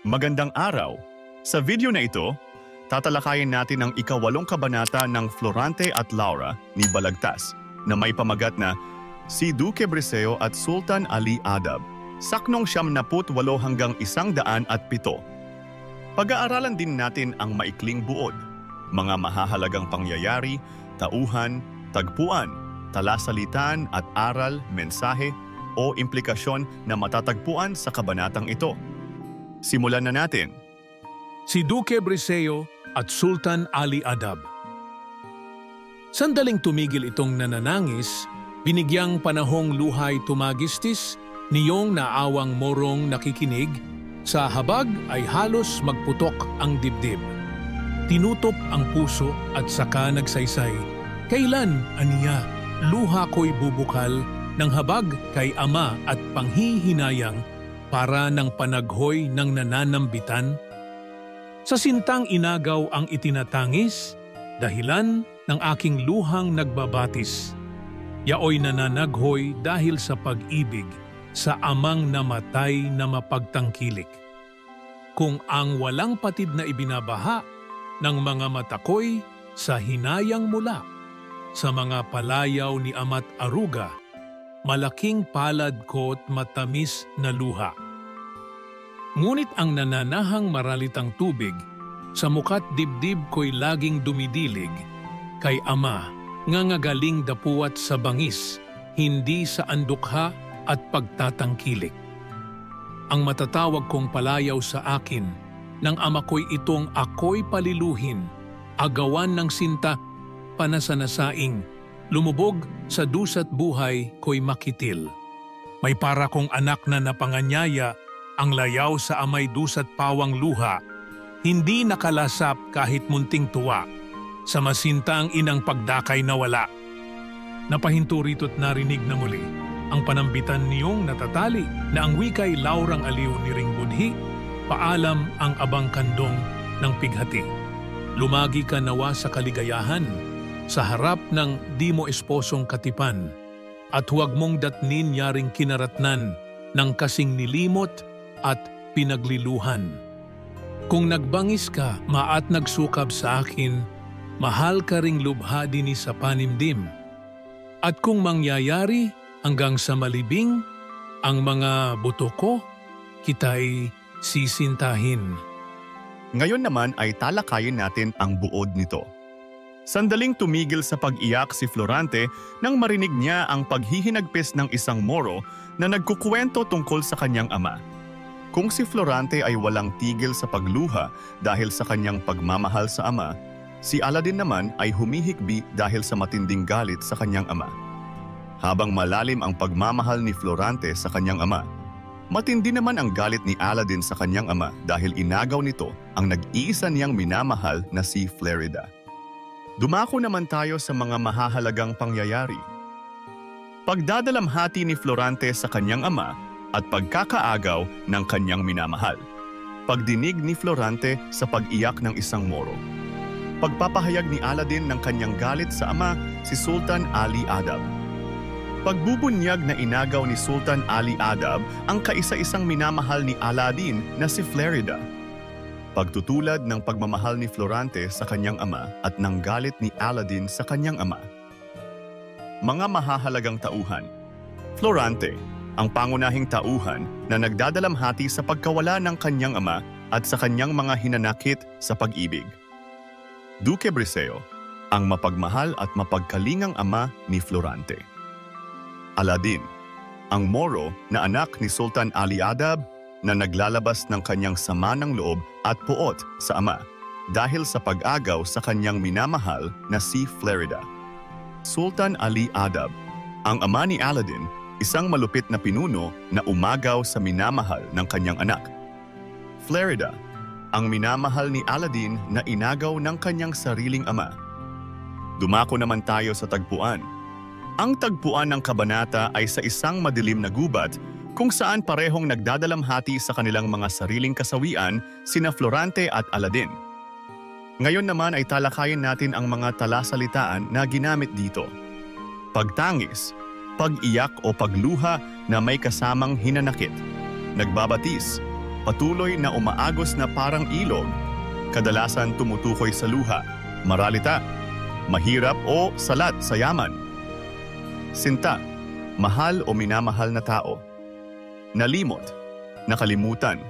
Magandang araw! Sa video na ito, tatalakayin natin ang ika-8 kabanata ng Florante at Laura ni Balagtas na may pamagat na Si Duque Briseo at Sultan Ali Adab, saknong 78 hanggang 107. Pag-aaralan din natin ang maikling buod, mga mahahalagang pangyayari, tauhan, tagpuan, talasalitan at aral, mensahe o implikasyon na matatagpuan sa kabanatang ito. Simulan na natin. Si Duque Briseo at Sultan Ali Adab. Sandaling tumigil itong nananangis, binigyang panahong luhay tumagistis, niyong naawang morong nakikinig, sa habag ay halos magputok ang dibdib. Tinutop ang puso at saka nagsaysay, kailan, aniya, luha ko'y bubukal ng habag kay ama at panghihinayang para ng panaghoy ng nananambitan? Sa sintang inagaw ang itinatangis, dahilan ng aking luhang nagbabatis. Yaoy nananaghoy dahil sa pag-ibig sa amang namatay na mapagtangkilik. Kung ang walang patid na ibinabaha ng mga mata ko'y sa hinayang mula, sa mga palayaw ni ama't aruga, malaking palad ko't matamis na luha. Ngunit ang nananahang maralitang tubig, sa mukat dibdib ko'y laging dumidilig, kay ama, ngangagaling dapuat sa bangis, hindi sa andukha at pagtatangkilik. Ang matatawag kong palayaw sa akin, ng ama ko'y itong ako'y paliluhin, agawan ng sinta, panasanasaing, lumubog sa dusat buhay ko'y makitil. May para kong anak na napanganyaya, ang layaw sa amay dusat pawang luha, hindi nakalasap kahit munting tuwa, sa masintang inang pagdakay na wala. Napahinto rito't narinig na muli ang panambitan niyong natatali na ang wika'y laurang aliw ni Ring Budhi, paalam ang abang kandong ng pighati. Lumagi ka nawa sa kaligayahan, sa harap ng di mo esposong katipan, at huwag mong datnin yaring kinaratnan ng kasing nilimot at pinagliluhan. Kung nagbangis ka, maat nagsukab sa akin, mahal ka ring lubha dini sa panimdim. At kung mangyayari hanggang sa malibing, ang mga buto ko, kita'y sisintahin. Ngayon naman ay talakayin natin ang buod nito. Sandaling tumigil sa pag-iyak si Florante nang marinig niya ang paghihinagpis ng isang Moro na nagkukwento tungkol sa kanyang ama. Kung si Florante ay walang tigil sa pagluha dahil sa kanyang pagmamahal sa ama, si Aladdin naman ay humihikbi dahil sa matinding galit sa kanyang ama. Habang malalim ang pagmamahal ni Florante sa kanyang ama, matindi naman ang galit ni Aladdin sa kanyang ama dahil inagaw nito ang nag-iisa niyang minamahal na si Florida. Dumako naman tayo sa mga mahahalagang pangyayari. Pagdadalamhati ni Florante sa kanyang ama at pagkakaagaw ng kanyang minamahal. Pagdinig ni Florante sa pag-iyak ng isang Moro. Pagpapahayag ni Aladdin ng kanyang galit sa ama, si Sultan Ali Adab. Pagbubunyag na inagaw ni Sultan Ali Adab ang kaisa-isang minamahal ni Aladdin na si Florida. Pagtutulad ng pagmamahal ni Florante sa kanyang ama at ng galit ni Aladdin sa kanyang ama. Mga mahahalagang tauhan. Florante, ang pangunahing tauhan na nagdadalamhati sa pagkawala ng kanyang ama at sa kanyang mga hinanakit sa pag-ibig. Duque Briseo, ang mapagmahal at mapagkalingang ama ni Florante. Aladdin, ang Moro na anak ni Sultan Ali Adab na naglalabas ng kanyang sama ng loob at puot sa ama dahil sa pag-agaw sa kanyang minamahal na si Florida. Sultan Ali Adab, ang ama ni Aladdin, isang malupit na pinuno na umagaw sa minamahal ng kanyang anak. Florida, ang minamahal ni Aladdin na inagaw ng kanyang sariling ama. Dumako naman tayo sa tagpuan. Ang tagpuan ng kabanata ay sa isang madilim na gubat kung saan parehong nagdadalamhati sa kanilang mga sariling kasawian sina Florante at Aladdin. Ngayon naman ay talakayin natin ang mga talasalitaan na ginamit dito. Pagtangis, pag-iyak o pagluha na may kasamang hinanakit, nagbabatis, patuloy na umaagos na parang ilog, kadalasan tumutukoy sa luha, maralita, mahirap o salat sa yaman. Sinta, mahal o minamahal na tao. Nalimot, nakalimutan,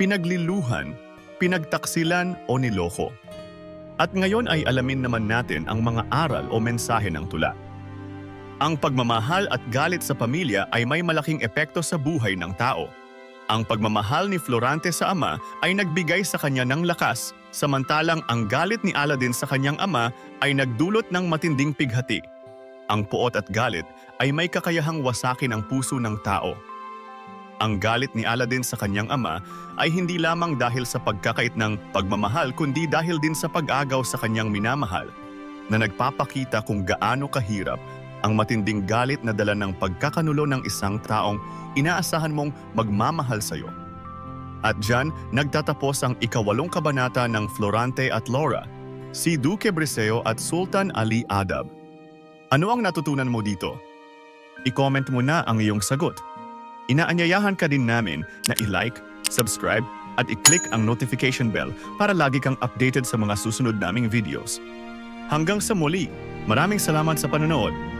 pinagliluhan, pinagtaksilan o niloko. At ngayon ay alamin naman natin ang mga aral o mensahe ng tula. Ang pagmamahal at galit sa pamilya ay may malaking epekto sa buhay ng tao. Ang pagmamahal ni Florante sa ama ay nagbigay sa kanya ng lakas, samantalang ang galit ni Aladdin sa kanyang ama ay nagdulot ng matinding pighati. Ang puot at galit ay may kakayahang wasakin ang puso ng tao. Ang galit ni Aladdin sa kanyang ama ay hindi lamang dahil sa pagkakait ng pagmamahal kundi dahil din sa pag-agaw sa kanyang minamahal, na nagpapakita kung gaano kahirap ang matinding galit na dala ng pagkakanulo ng isang taong inaasahan mong magmamahal sa iyo. At diyan nagtatapos ang ika-8 kabanata ng Florante at Laura, si Duque Briseo at Sultan Ali Adab. Ano ang natutunan mo dito? I-comment mo na ang iyong sagot. Inaanyayahan ka din namin na i-like, subscribe at i-click ang notification bell para lagi kang updated sa mga susunod naming videos. Hanggang sa muli, maraming salamat sa panonood.